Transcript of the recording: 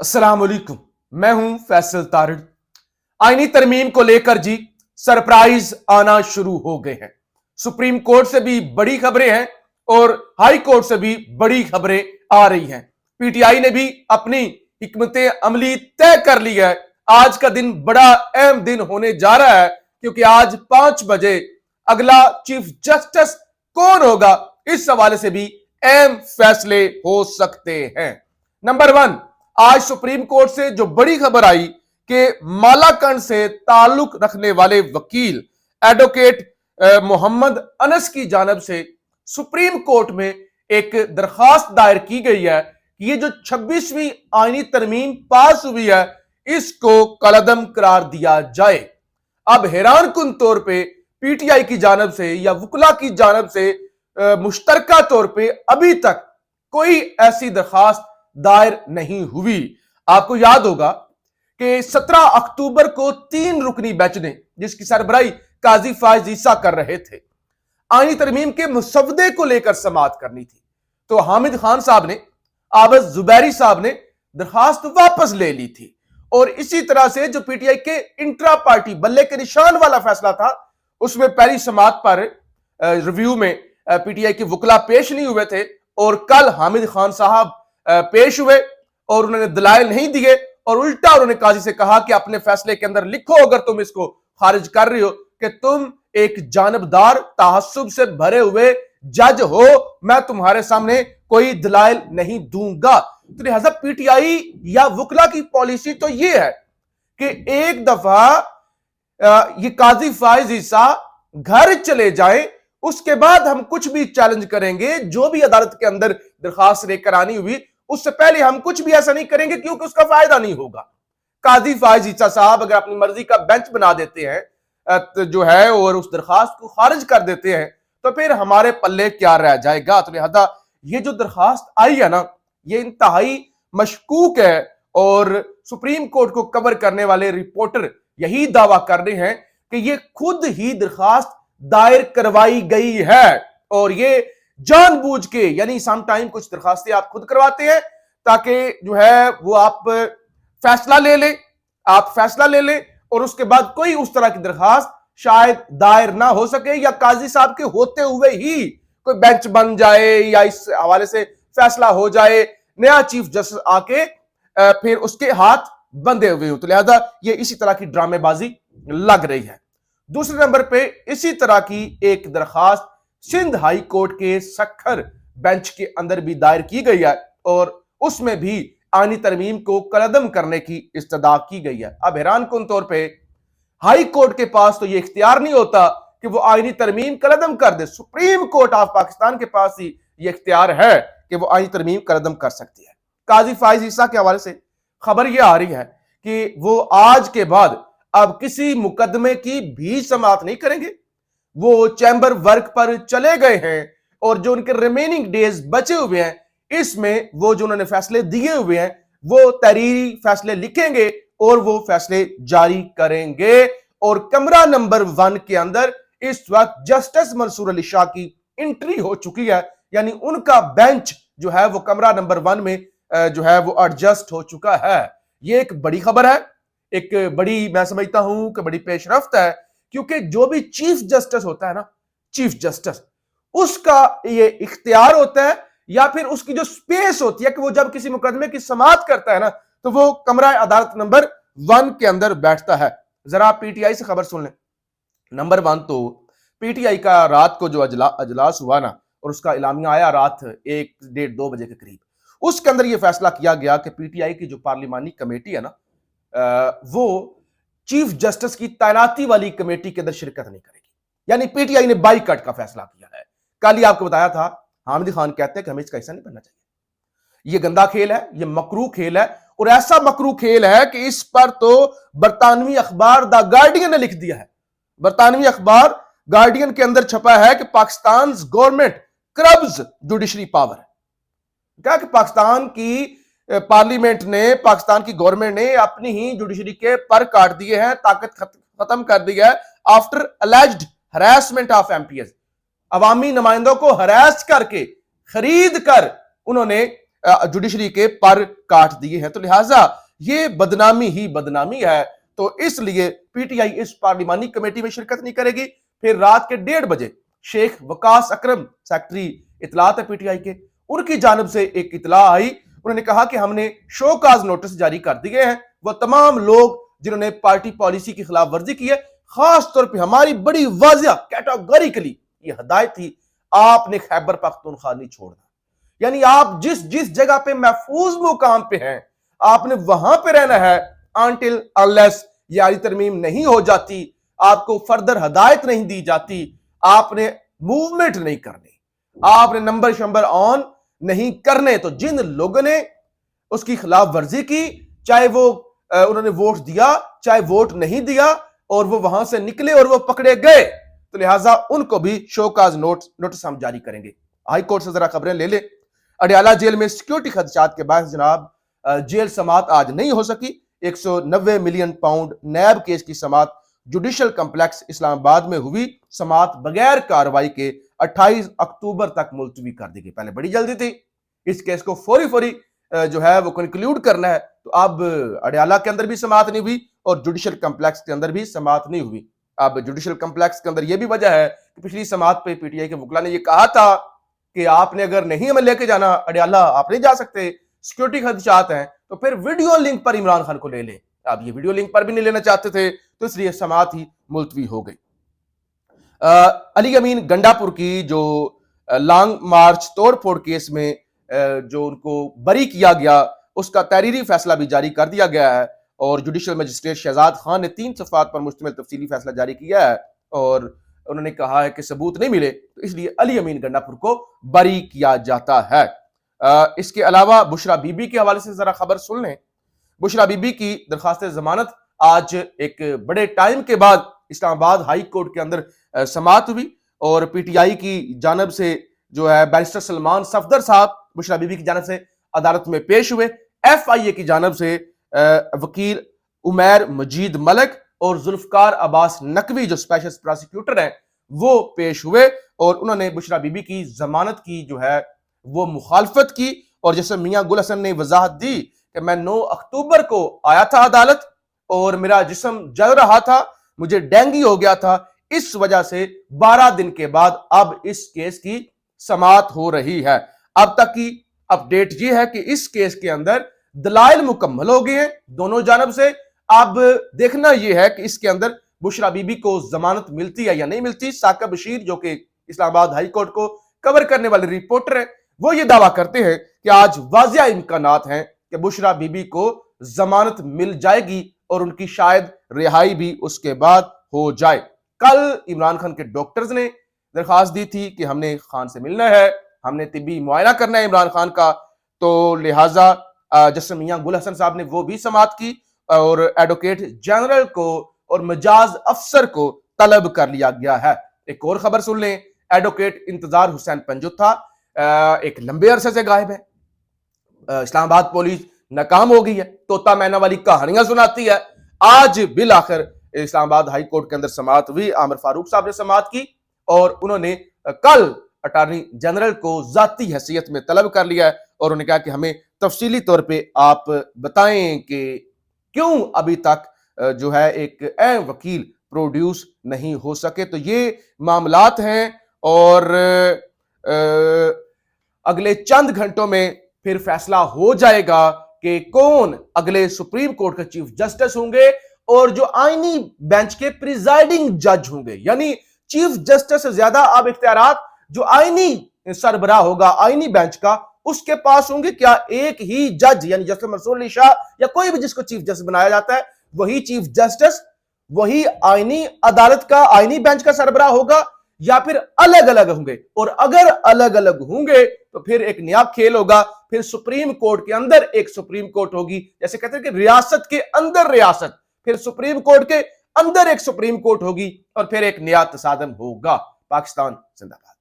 अस्सलाम वालेकुम। मैं हूं फैसल तारिड़। आईनी तरमीम को लेकर जी सरप्राइज आना शुरू हो गए हैं। सुप्रीम कोर्ट से भी बड़ी खबरें हैं और हाई कोर्ट से भी बड़ी खबरें आ रही हैं। पीटीआई ने भी अपनी हिकमत अमली तय कर ली है। आज का दिन बड़ा अहम दिन होने जा रहा है, क्योंकि आज 5 बजे अगला चीफ जस्टिस कौन होगा, इस हवाले से भी अहम फैसले हो सकते हैं। नंबर 1, आज सुप्रीम कोर्ट से जो बड़ी खबर आई कि मालाकंड से ताल्लुक रखने वाले वकील एडवोकेट मोहम्मद अनस की जानब से सुप्रीम कोर्ट में एक दरखास्त दायर की गई है कि ये जो 26वीं आईनी तरमीम पास हुई है, इसको कलअदम करार दिया जाए। अब हैरान कुन तौर पे पीटीआई की जानब से या वकला की जानब से मुश्तरका तौर पे अभी तक कोई ऐसी दरखास्त दायर नहीं हुई। आपको याद होगा कि 17 अक्टूबर को 3 रुकनी बेंच ने, जिसकी सरबराही काजी फायज ईसा कर रहे थे, आईनी तरमीम के मुसवदे को लेकर समाअत करनी थी। तो हामिद खान साहब ने, आबद जुबैरी साहब ने दरखास्त वापस ले ली थी। और इसी तरह से जो पीटीआई के इंट्रा पार्टी बल्ले के निशान वाला फैसला था, उसमें पहली समाअत पर रिव्यू में पीटीआई के वकला पेश नहीं हुए थे और कल हामिद खान साहब पेश हुए और उन्होंने दलाइल नहीं दिए और उल्टा उन्होंने काजी से कहा कि अपने फैसले के अंदर लिखो, अगर तुम इसको खारिज कर रही हो, कि तुम एक जानबदार तहस्सुब से भरे हुए जज हो, मैं तुम्हारे सामने कोई दलाइल नहीं दूंगा। तो लिहाजा पीटीआई या वकला की पॉलिसी तो यह है कि एक दफा ये काजी फायज ईसा घर चले जाएं, उसके बाद हम कुछ भी चैलेंज करेंगे। जो भी अदालत के अंदर दरखास्त लेकर आनी हुई, उससे पहले हम कुछ भी ऐसा नहीं करेंगे, क्योंकि उसका फायदा नहीं होगा। काजी फायज ईसा साहब अगर अपनी मर्जी का बेंच बना देते हैं जो है और उस दरखास्त को खारिज कर देते हैं, तो फिर हमारे पल्ले क्या रह जाएगा। तो लिहाजा ये जो दरखास्त आई है ना, ये इंतहाई मशकूक है और सुप्रीम कोर्ट को कवर करने वाले रिपोर्टर यही दावा कर रहे हैं कि ये खुद ही दरखास्त दायर करवाई गई है और ये जानबूझ के, यानी सम टाइम कुछ दरखास्तें आप खुद करवाते हैं ताकि जो है वो आप फैसला ले लें और उसके बाद कोई उस तरह की दरखास्त शायद दायर ना हो सके, या काजी साहब के होते हुए ही कोई बेंच बन जाए या इस हवाले से फैसला हो जाए, नया चीफ जस्टिस आके फिर उसके हाथ बंधे हुए हो। तो लिहाजा ये इसी तरह की ड्रामेबाजी लग रही है। दूसरे नंबर पे इसी तरह की एक दरखास्त सिंध हाई कोर्ट के सखर बेंच के अंदर भी दायर की गई है और उसमें भी आईनी तरमीम को कलअदम करने की इस्तदा की गई है। अब हैरान कुन तौर पे हाई कोर्ट के पास तो यह इख्तियार नहीं होता कि वो आईनी तरमीम कलअदम कर दे। सुप्रीम कोर्ट ऑफ पाकिस्तान के पास ही यह इख्तियार है कि वो आईनी तरमीम कलअदम कर सकती है। काजी फायज ईसा के हवाले से खबर यह आ रही है कि वो आज के बाद अब किसी मुकदमे की भी समाअत नहीं करेंगे। वो चैम्बर वर्क पर चले गए हैं और जो उनके रिमेनिंग डेज बचे हुए हैं, इसमें वो जो उन्होंने फैसले दिए हुए हैं, वो तहरीरी फैसले लिखेंगे और वो फैसले जारी करेंगे। और कमरा नंबर 1 के अंदर इस वक्त जस्टिस मंसूर अली शाह की एंट्री हो चुकी है, यानी उनका बेंच जो है वो कमरा नंबर 1 में जो है वो एडजस्ट हो चुका है। ये एक बड़ी खबर है, एक बड़ी, मैं समझता हूं कि बड़ी पेशरफ्त है, क्योंकि जो भी चीफ जस्टिस होता है ना, चीफ जस्टिस, उसका ये इख्तियार होता है या फिर उसकी जो स्पेस होती है कि वो जब किसी मुकदमे की समाअत करता है ना, तो वो कमरा अदालत नंबर 1 के अंदर बैठता है। जरा आप पीटीआई से खबर सुन लें। नंबर 1 तो पीटीआई का रात को जो अजलास हुआ ना, और उसका इलामिया आया रात 1-1:30-2 बजे के करीब, उसके अंदर यह फैसला किया गया कि पीटीआई की जो पार्लिमानी कमेटी है ना, वो चीफ जस्टिस की तैनाती वाली कमेटी के अंदर शिरकत नहीं करेगी। यानी पीटीआई ने बाईकॉट का फैसला किया है। कल ही आपको बताया था, हामिद खान कहते हैं कि हमें इसका हिस्सा नहीं बनना चाहिए। यह गंदा खेल है, यह मकरू खेल है, और ऐसा मकरू खेल है कि इस पर तो बरतानवी अखबार द गार्डियन ने लिख दिया है। बरतानवी अखबार गार्डियन के अंदर छपा है कि पाकिस्तान गवर्नमेंट क्रब्स जुडिशरी पावर। क्या कि पाकिस्तान की पार्लियामेंट ने, पाकिस्तान की गवर्नमेंट ने अपनी ही जुडिशरी के पर काट दिए हैं, ताकत खत्म कर दी है after alleged harassment of MPs. अवामी नुमाइंदों को हरास करके, खरीद कर उन्होंने जुडिशरी के पर काट दिए हैं। तो लिहाजा ये बदनामी ही बदनामी है। तो इसलिए पीटीआई इस पार्लिमानी कमेटी में शिरकत नहीं करेगी। फिर रात के 1:30 बजे शेख वकास अकरम, सेक्रेटरी इतलात है पीटीआई के, उनकी जानब से एक इतला आई। उन्होंने कहा कि हमने शोकाज नोटिस जारी कर दिए हैं। वो तमाम लोग जिन्होंने पार्टी पॉलिसी की खिलाफ वर्जी की है, खास तौर पर हमारी बड़ी वाजिया कैटेगोरिकली ये हदायत थी, आपने खैबर पख्तूनख्वा नहीं छोड़ना। यानी आप जिस जिस जगह पे महफूज मुकाम पे हैं, आपने वहां पे रहना है अनटिल अनलेस ये आली तरमीम नहीं हो जाती, आपको फर्दर हदायत नहीं दी जाती, आपने मूवमेंट नहीं करनी, आपने नंबर शंबर ऑन नहीं करने। तो जिन लोगों ने उसकी खिलाफ वर्जी की, चाहे वो उन्होंने वोट दिया चाहे वोट नहीं दिया, और वो वहां से निकले और वो पकड़े गए, तो लिहाजा उनको भी शोकाज नोटिस हम जारी करेंगे। हाई कोर्ट से जरा खबरें ले ले। अडियाला जेल में सिक्योरिटी खदशात के बाद जनाब जेल समात आज नहीं हो सकी। 190 मिलियन पाउंड नैब केस की समात जुडिशल कम्प्लेक्स इस्लामाबाद में हुई। समात बगैर कार्रवाई के 28 अक्टूबर तक मुलतवी कर दी गई। पहले बड़ी जल्दी थी, इस केस को फौरी जो है वो कंक्लूड करना है, तो अब अडियाला के अंदर भी समात नहीं हुई और जुडिशल कम्प्लेक्स के अंदर भी समात नहीं हुई। अब जुडिशल कम्प्लेक्स के अंदर यह भी वजह है कि पिछली समात पे पीटीआई के वकला ने यह कहा था कि आपने अगर नहीं हमें लेके जाना अडियाला, आप नहीं जा सकते, सिक्योरिटी खदशात हैं, तो फिर वीडियो लिंक पर इमरान खान को ले लें। अब ये वीडियो लिंक पर भी नहीं लेना चाहते थे, तो इसलिए समात ही मुलतवी हो गई। अली अमीन गंडापुर की जो लॉन्ग मार्च तोड़फोड़ केस में जो उनको बरी किया गया, उसका तहरीरी फैसला भी जारी कर दिया गया है और जुडिशल मजिस्ट्रेट शहजाद खान ने 3 सफ़ात पर मुश्तमिल तफसीली फैसला जारी किया है और उन्होंने कहा है कि सबूत नहीं मिले तो इसलिए अली अमीन गंडापुर को बरी किया जाता है। इसके अलावा बुशरा बीबी के हवाले से जरा खबर सुन लें। बुशरा बीबी की दरखास्त जमानत आज एक बड़े टाइम के बाद इस्लामाबाद हाई कोर्ट के अंदर समात हुई और पीटीआई की जानब से जो है बैरिस्टर सलमान सफदर साहब बुशरा बीबी की जानब से अदालत में पेश हुए। एफआईए की जानब से वकील उमैर मजीद मलिक और जुल्फकार अब्बास नकवी जो स्पेशल प्रोसिक्यूटर हैं वो पेश हुए और उन्होंने बुशरा बीबी की जमानत की जो है वो मुखालफत की। और जैसे मियां गुल हसन ने वजाहत दी कि मैं 9 अक्टूबर को आया था अदालत और मेरा जिस्म जल रहा था, मुझे डेंगू हो गया था, इस वजह से 12 दिन के बाद अब इस केस की समात हो रही है। अब तक की अपडेट ये है कि इस केस के अंदर दलाइल मुकम्मल हो गए हैं दोनों जानब से। अब देखना यह है कि इसके अंदर बुशरा बीबी को जमानत मिलती है या नहीं मिलती। साकिब बशीर जो कि इस्लामाबाद हाई कोर्ट को कवर करने वाले रिपोर्टर है, वो ये दावा करते हैं कि आज वाजिया इम्कानात हैं कि बुशरा बीबी को जमानत मिल जाएगी और उनकी शायद रिहाई भी उसके बाद हो जाए। कल इमरान खान के डॉक्टर्स ने दरखास्त दी थी कि हमने खान से मिलना है, हमने तिब्बी मुआयना करना है इमरान खान का, तो लिहाजा जस्टिस मियां गुल हसन साहब ने वो भी समात की और एडवोकेट जनरल को और मजाज अफसर को तलब कर लिया गया है। एक और खबर सुन लें। एडवोकेट इंतजार हुसैन पंजुत्था एक लंबे अरसे से गायब है। इस्लामाबाद पुलिस नाकाम हो गई है, तोता मैना वाली कहानियां सुनाती है। आज बिल आखिर इस्लामाबाद हाई कोर्ट के अंदर समात हुई। आमिर फारूक साहब ने समात की और उन्होंने कल अटॉर्नी जनरल को जाती हैसियत में तलब कर लिया है और उन्होंने कहा कि हमें तफसीली तौर पे आप बताएं कि क्यों अभी तक जो है एक अहम वकील प्रोड्यूस नहीं हो सके। तो ये मामलात हैं और अगले चंद घंटों में फिर फैसला हो जाएगा कि कौन अगले सुप्रीम कोर्ट के चीफ जस्टिस होंगे और जो आईनी बेंच के प्रिजाइडिंग जज होंगे। यानी चीफ जस्टिस से ज्यादा अब इख्तियारात जो आईनी सरबराह होगा आईनी बेंच का उसके पास होंगे। क्या एक ही जज यानी जस्टिस मंसूर अली शाह या कोई भी जिसको चीफ जस्टिस बनाया जाता है वही चीफ जस्टिस वही आईनी अदालत का आईनी बेंच का सरबराह होगा या फिर अलग अलग होंगे? और अगर अलग अलग होंगे तो फिर एक नया खेल होगा। फिर सुप्रीम कोर्ट के अंदर एक सुप्रीम कोर्ट होगी, जैसे कहते हैं कि रियासत के अंदर रियासत, फिर सुप्रीम कोर्ट के अंदर एक सुप्रीम कोर्ट होगी और फिर एक नया तसादम होगा। पाकिस्तान जिंदाबाद।